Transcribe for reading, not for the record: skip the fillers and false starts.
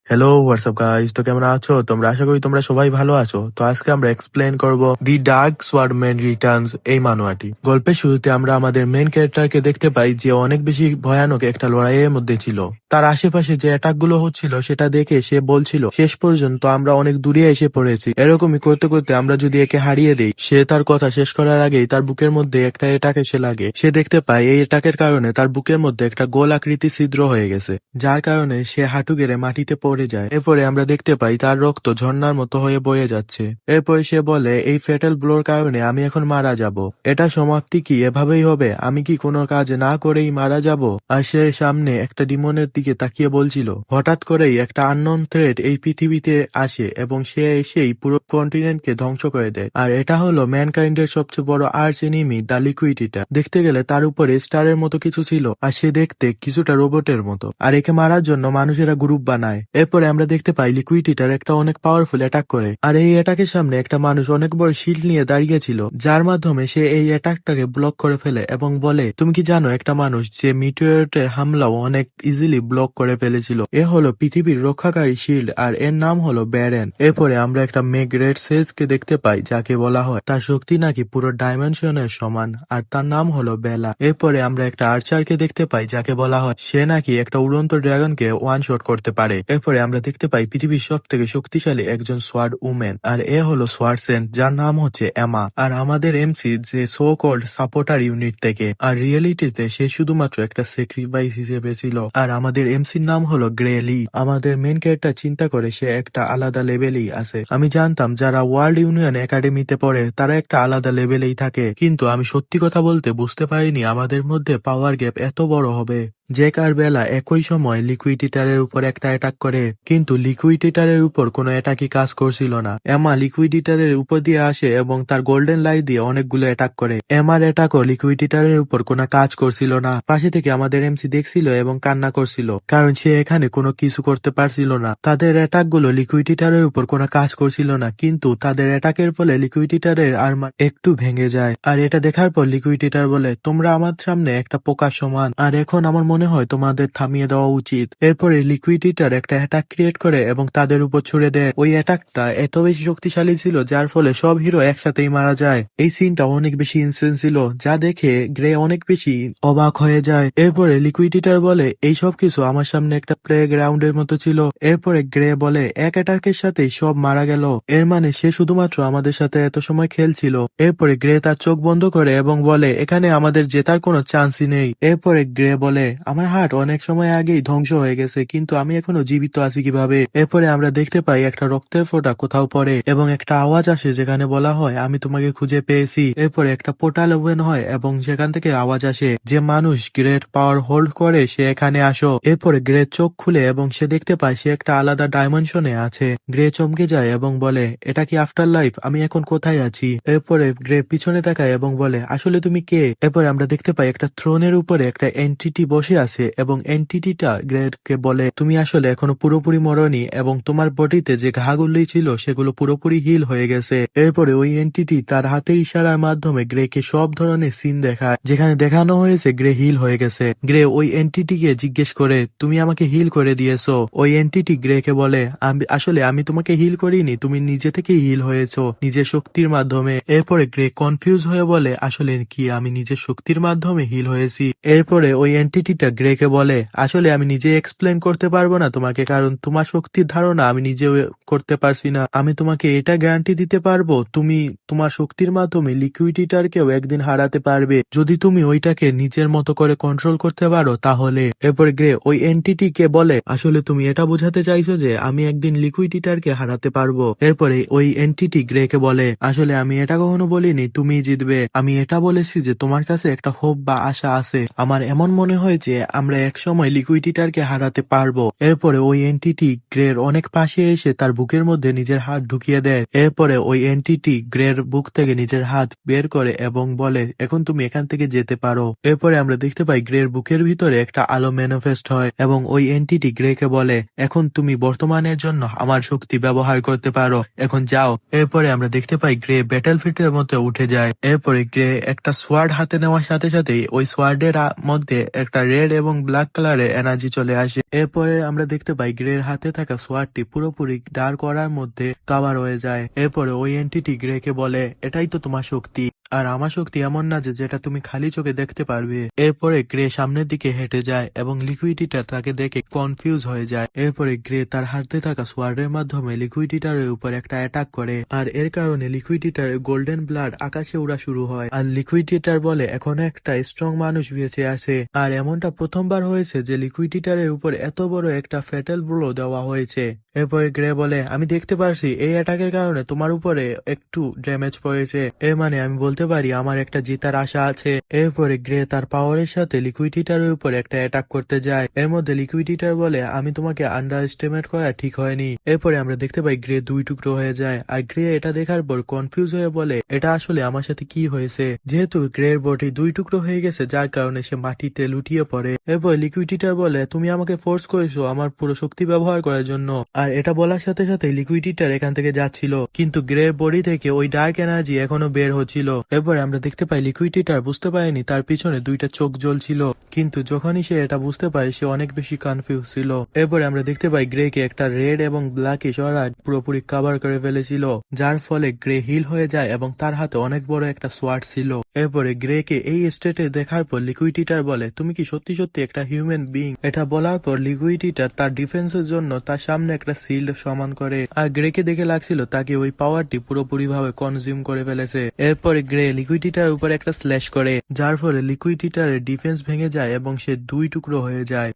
Hello WhatsApp guys, তো কেমন আছো তোমরা? আশা করি তোমরা সবাই ভালো আছো। তো আজকে আমরা এক্সপ্লেন করব দি ডার্ক সোয়ার্ডম্যান রিটার্নস এই মানুয়াটি। গল্পের শুরুতে আমরা আমাদের মেন ক্যারেক্টারকে দেখতে পাই যে অনেক বেশি ভয়ানক একটা লড়াইয়ের মধ্যে ছিল। তার আশেপাশে যে অ্যাটাক গুলো হচ্ছিল সেটা দেখে সে বলছিল শেষ পর্যন্ত আমরা অনেক দূরে এসে পড়েছি, এরকমই করতে করতে আমরা যদি একে হারিয়ে দেই। সে তার কথা শেষ করার আগেই তার বুকের মধ্যে একটা অ্যাটাক এসে লাগে। সে দেখতে পায় এই অ্যাটাকের কারণে তার বুকের মধ্যে একটা গোল আকৃতি ছিদ্র হয়ে গেছে, যার কারণে সে হাঁটু গেড়ে মাটিতে পড়ে যায়। এরপরে আমরা দেখতে পাই তার রক্ত ঝর্ণার মতো হয়ে বয়ে যাচ্ছে। এরপরে সে বলে এই ফ্যাটাল ব্লোর কারণে আমি এখন মারা যাব। এটা সমাপ্তি কি এভাবেই হবে? আমি কি কোনো কাজ না করেই মারা যাব? আর সে সামনে একটা ডিমনের দিকে তাকিয়ে বলছিল। হঠাৎ করেই একটা আননোন থ্রেট এই পৃথিবীতে আসে এবং সে এসেই পুরো কন্টিনেন্টকে ধ্বংস করে দেয়। আর এটা হলো ম্যানকাইন্ডের সবচেয়ে বড় আর্চ এনিমি, দ্য লিকুইডিটা। দেখতে গেলে তার উপরে স্টারের মতো কিছু ছিল, আর সে দেখতে কিছুটা রোবটের মতো। আর একে মারার জন্য মানুষেরা গ্রুপ বানায়। এরপরে আমরা দেখতে পাই লিকুইডিটার একটা অনেক পাওয়ারফুল অ্যাটাক করে। আর এই অ্যাটাকের সামনে একটা মানুষ অনেক বড় শিল্ড নিয়ে দাঁড়িয়েছিল, যার মাধ্যমে সে এই অ্যাটাকটাকে ব্লক করে ফেলে এবং বলে তুমি কি জানো একটা মানুষ যে মিটিওরেটের হামলাও অনেক ইজিলি ব্লক করে ফেলেছিল। এ হলো পৃথিবীর রক্ষাকারী শিল্ড, আর এর নাম হলো ব্যারেন। এরপরে আমরা একটা মেগ্রেট সেজ কে দেখতে পাই, যাকে বলা হয় তার শক্তি নাকি পুরো ডাইমেনশনের সমান, আর তার নাম হলো বেলা। এরপরে আমরা একটা আর্চারকে দেখতে পাই, যাকে বলা হয় সে নাকি একটা উড়ন্ত ড্রাগনকে ওয়ান শট করতে পারে। এরপরে আমরা দেখতে পাই পৃথিবীর সব থেকে শক্তিশালী একজন সোয়ার্ড উমেন, আর এ হলো সোয়ার্ডসেন্ট, যার নাম হচ্ছে এমা। আর আমাদের এমসি যে সো কল্ড সাপোর্টার ইউনিট থেকে, আর রিয়েলিটিতে সে শুধুমাত্র একটা স্যাক্রিফাইস হিসেবে ছিল। আর আমাদের এমসির নাম হলো গ্রে লি। আমাদের মেন ক্যারেক্টার চিন্তা করে সে একটা আলাদা লেভেলেই আছে। আমি জানতাম যারা ওয়ার্ল্ড ইউনিয়ন একাডেমিতে পড়ে তারা একটা আলাদা লেভেলেই থাকে, কিন্তু আমি সত্যি কথা বলতে বুঝতে পারিনি আমাদের মধ্যে পাওয়ার গ্যাপ এত বড় হবে। জ্যাক আর বেলা একই সময় লিকুইডিটারের উপর একটা অ্যাটাক করে, কিন্তু লিকুইডিটারের উপর কোনো অ্যাটাকই কাজ করছিল না। এমা লিকুইডিটারের উপর দিয়ে আসে এবং তার গোল্ডেন লাইট দিয়ে অনেকগুলো অ্যাটাক করে। এমার অ্যাটাকও লিকুইডিটারের উপর কোনো কাজ করছিল না। পাশে থেকে আমাদের এমসি দেখছিল এবং কান্না করছিল, কারণ সে এখানে কোনো কিছু করতে পারছিল না। তাদের অ্যাটাক গুলো লিকুইডিটারের উপর কোনো কাজ করছিল না, কিন্তু তাদের অ্যাটাকের ফলে লিকুইডিটারের আর্মার একটু ভেঙে যায়। আর এটা দেখার পর লিকুইডিটার বলে তোমরা আমার সামনে একটা পোকা সমান, আর এখন আমার মনে হয় তোমাদের থামিয়ে দেওয়া উচিত। এরপরে লিকুইডিটার একটা অ্যাটাক ক্রিয়েট করে এবং তাদের উপর ছুড়ে দেয়। ওই অ্যাটাকটা এত বেশি শক্তিশালী ছিল যার ফলে সব হিরো একসাথেই মারা যায়। এই সিনটা অনেক বেশি ইনসেন্স ছিল, যা দেখে গ্রে অনেক বেশি অবাক হয়ে যায়। এরপরে লিকুইডিটার বলে এই সব কিছু আমার সামনে একটা প্লে গ্রাউন্ডের মতো ছিল। এরপরে গ্রে বলে এক অ্যাটাকের সাথেই সব মারা গেল, এর মানে সে শুধুমাত্র আমাদের সাথে এত সময় খেলছিল। এরপরে গ্রে তার চোখ বন্ধ করে এবং বলে এখানে আমাদের জেতার কোনো চান্সই নেই। এরপরে গ্রে বলে আমার হার্ট অনেক সময় আগেই ধ্বংস হয়ে গেছে, কিন্তু আমি এখনো জীবিত আছি কিভাবে? এরপরে আমরা দেখতে পাই একটা রক্তের ফোঁটা কোথাও পড়ে এবং একটা আওয়াজ আসে যেখানে বলা হয় আমি তোমাকে খুঁজে পেয়েছি। এরপরে একটা পোর্টাল ওপেন হয় এবং সেখান থেকে আওয়াজ আসে যে মানুষ গ্রেট পাওয়ার হোল্ড করে সে এখানে আসো। এরপরে গ্রে চোখ খুলে এবং সে দেখতে পায় সে একটা আলাদা ডাইমেনশনে আছে। গ্রে চমকে যায় এবং বলে এটা কি আফটার লাইফ? আমি এখন কোথায় আছি? এরপরে গ্রে পিছনে তাকায় এবং বলে আসলে তুমি কে? এরপরে আমরা দেখতে পাই একটা থ্রোনের উপরে একটা এন্টিটি বসে আছে এবং এন্টিটিটা গ্রেটকে বলে তুমি আসলে এখনো পুরোপুরি মরনি এবং তোমার বডিতে যে ঘাগুলি ছিল সেগুলো পুরোপুরি হিল হয়ে গেছে। এরপরে ওই এন্টিটি তার হাতের ইশারার মাধ্যমে গ্রেকে সব ধরনের সিন দেখায় যেখানে দেখানো হয়েছে গ্রে হিল হয়ে গেছে। গ্রে ওই এন্টিটিকে জিজ্ঞেস করে তুমি আমাকে হিল করে দিয়েছো? ওই এন্টিটি গ্রেকে বলে আমি তোমাকে হিল করিনি, তুমি নিজে থেকে হিল হয়েছো নিজের শক্তির মাধ্যমে। এরপরে গ্রে কনফিউজ হয়ে বলে আসলে কি আমি নিজের শক্তির মাধ্যমে হিল হয়েছি? এরপরে ওই এন্টিটিটা গ্রেকে বলে আসলে আমি নিজে এক্সপ্লেন করতে পারবো না তোমাকে, কারণ তোমার শক্তির ধারণা আমি নিজেও করতে পারছি না। আমি তোমাকে এটা গ্যারান্টি দিতে পারবো তুমি তোমার শক্তির মাধ্যমে লিকুইডিটারকেও একদিন হারাতে পারবে, যদি তুমি ওইটাকে নিজের মতো করে কন্ট্রোল করতে পারো তাহলে। এরপরে গ্রে ওই এন্টিটিকে বলে আসলে তুমি এটা বোঝাতে চাইছো যে আমি একদিন লিকুইডিটারকে হারাতে পারবো? এরপরে ওই এন্টিটি গ্রেকে বলে আসলে আমি এটা কখনো বলিনি তুমি জিতবে, আমি এটা বলেছি যে তোমার কাছে একটা হোপ বা আশা আছে। আমার এমন মনে হয় যে আমরা একসময় লিকুইডিটারকে হারাতে পারবো। এরপরে ওই এন্টিটি গ্রের অনেক পাশে এসে তার বুকের মধ্যে নিজের হাত ঢুকিয়ে দেয়। এরপরে ওই এন্টিটি গ্রের বুক থেকে নিজের হাত বের করে এবং বলে এখন তুমি এখান থেকে যেতে পারো। এরপরে আমরা দেখতে পাই গ্রের বুকের ভিতরে একটা আলো ম্যানিফেস্ট হয় এবং ওই এন্টিটি গ্রেকে বলে এখন তুমি বর্তমানের জন্য আমার শক্তি ব্যবহার করতে পারো, এখন যাও। এরপরে আমরা দেখতে পাই গ্রে ব্যাটলফিল্ডের মধ্যে উঠে যায়। এরপরে গ্রে একটা সোয়ার্ড হাতে নেওয়ার সাথে সাথেই ওই সোয়ার্ডের মধ্যে একটা রেড রেড এবং ব্ল্যাক কালারের এনার্জি চলে আসে। এরপরে আমরা দেখতে পাই গ্রের হাতে থাকা সোয়ার্ডটি পুরোপুরি ডার্ক করার মধ্যে কাভার হয়ে যায়। এরপরে ওই এন্টিটি গ্রেকে বলে, এটাই তো তোমার শক্তি, আর আমার শক্তি এমন না যে যেটা তুমি খালি চোখে দেখতে পারবে। এরপরে গ্রে সামনের দিকে হেঁটে যায় এবং লিকুইডিটা তাকে দেখে কনফিউজ হয়ে যায়। এরপরে গ্রে তার হাতে থাকা সোয়ার্ডের মাধ্যমে লিকুইডিটারের উপর একটা অ্যাটাক করে, আর এর কারণে লিকুইডিটারের গোল্ডেন ব্লাড আকাশে উড়া শুরু হয়। আর লিকুইডিটার বলে এখনো একটা স্ট্রং মানুষ বেঁচে আছে, আর এমনটা প্রথমবার হয়েছে যে লিকুইডিটারের উপর এত বড় একটা ফ্যাটাল ব্লো দেওয়া হয়েছে। এরপরে গ্রে বলে, আমি দেখতে পারছি এই অ্যাটাকের কারণে তোমার উপরে একটু ড্যামেজ পড়েছে, এর মানে আমি বলতে পারি আমার একটা জেতার আশা আছে। এরপরে গ্রে তার পাওয়ারের সাথে লিকুইডিটারের উপর একটা অ্যাটাক করতে যায়। এর মধ্যে লিকুইডিটার বলে, আমি তোমাকে আন্ডার এস্টিমেট করা ঠিক হয়নি। এরপরে আমরা দেখতে পাই গ্রে দুই টুকরো হয়ে যায়, আর গ্রে এটা দেখার পর কনফিউজ হয়ে বলে, এটা আসলে আমার সাথে কি হয়েছে। যেহেতু গ্রের বডি দুই টুকরো হয়ে গেছে যার কারণে সে মাটিতে লুটিয়ে পড়ে। এরপর লিকুইডিটার বলে, তুমি আমাকে ফোর্স করেছো আমার পুরো শক্তি ব্যবহার করার জন্য। আর এটা বলার সাথে সাথে লিকুইডিটার এখান থেকে যাচ্ছিল, কিন্তু গ্রের বডি থেকে ওই ডার্ক এনার্জি এখনো বের হচ্ছিল। এরপরে আমরা দেখতে পাই লিকুইডিটার বুঝতে পারেনি তার পিছনে দুইটা চোখ জ্বলছিল, কিন্তু যখনই সে এটা বুঝতে পারে সে অনেক বেশি কনফিউজ ছিল। এরপরে আমরা দেখতে পাই গ্রেকে একটা রেড এবং ব্ল্যাকিশ অরা পুরোপুরি কভার করে ফেলেছিল, যার ফলে গ্রে হিল হয়ে যায় এবং তার হাতে অনেক বড় একটা সোয়ার্ড ছিল। এরপরে গ্রেকে এই স্টেটে দেখার পর লিকুইডিটার বলে, তুমি কি সত্যি সত্যি একটা হিউম্যান বিং? এটা বলার পর লিকুইডিটার তার ডিফেন্সের জন্য তার সামনে একটা শিল্ড সমান করে, আর গ্রেকে দেখে লাগছিল তাকে ওই পাওয়ারটি পুরোপুরি ভাবে কনজিউম করে ফেলেছে। এরপরে গ্রে লিকুইডিটার উপর একটা স্ল্যাশ করে, যার ফলে লিকুইডিটারের ডিফেন্স ভেঙে যায় এবং সে দুই টুকরো হয়ে যায়।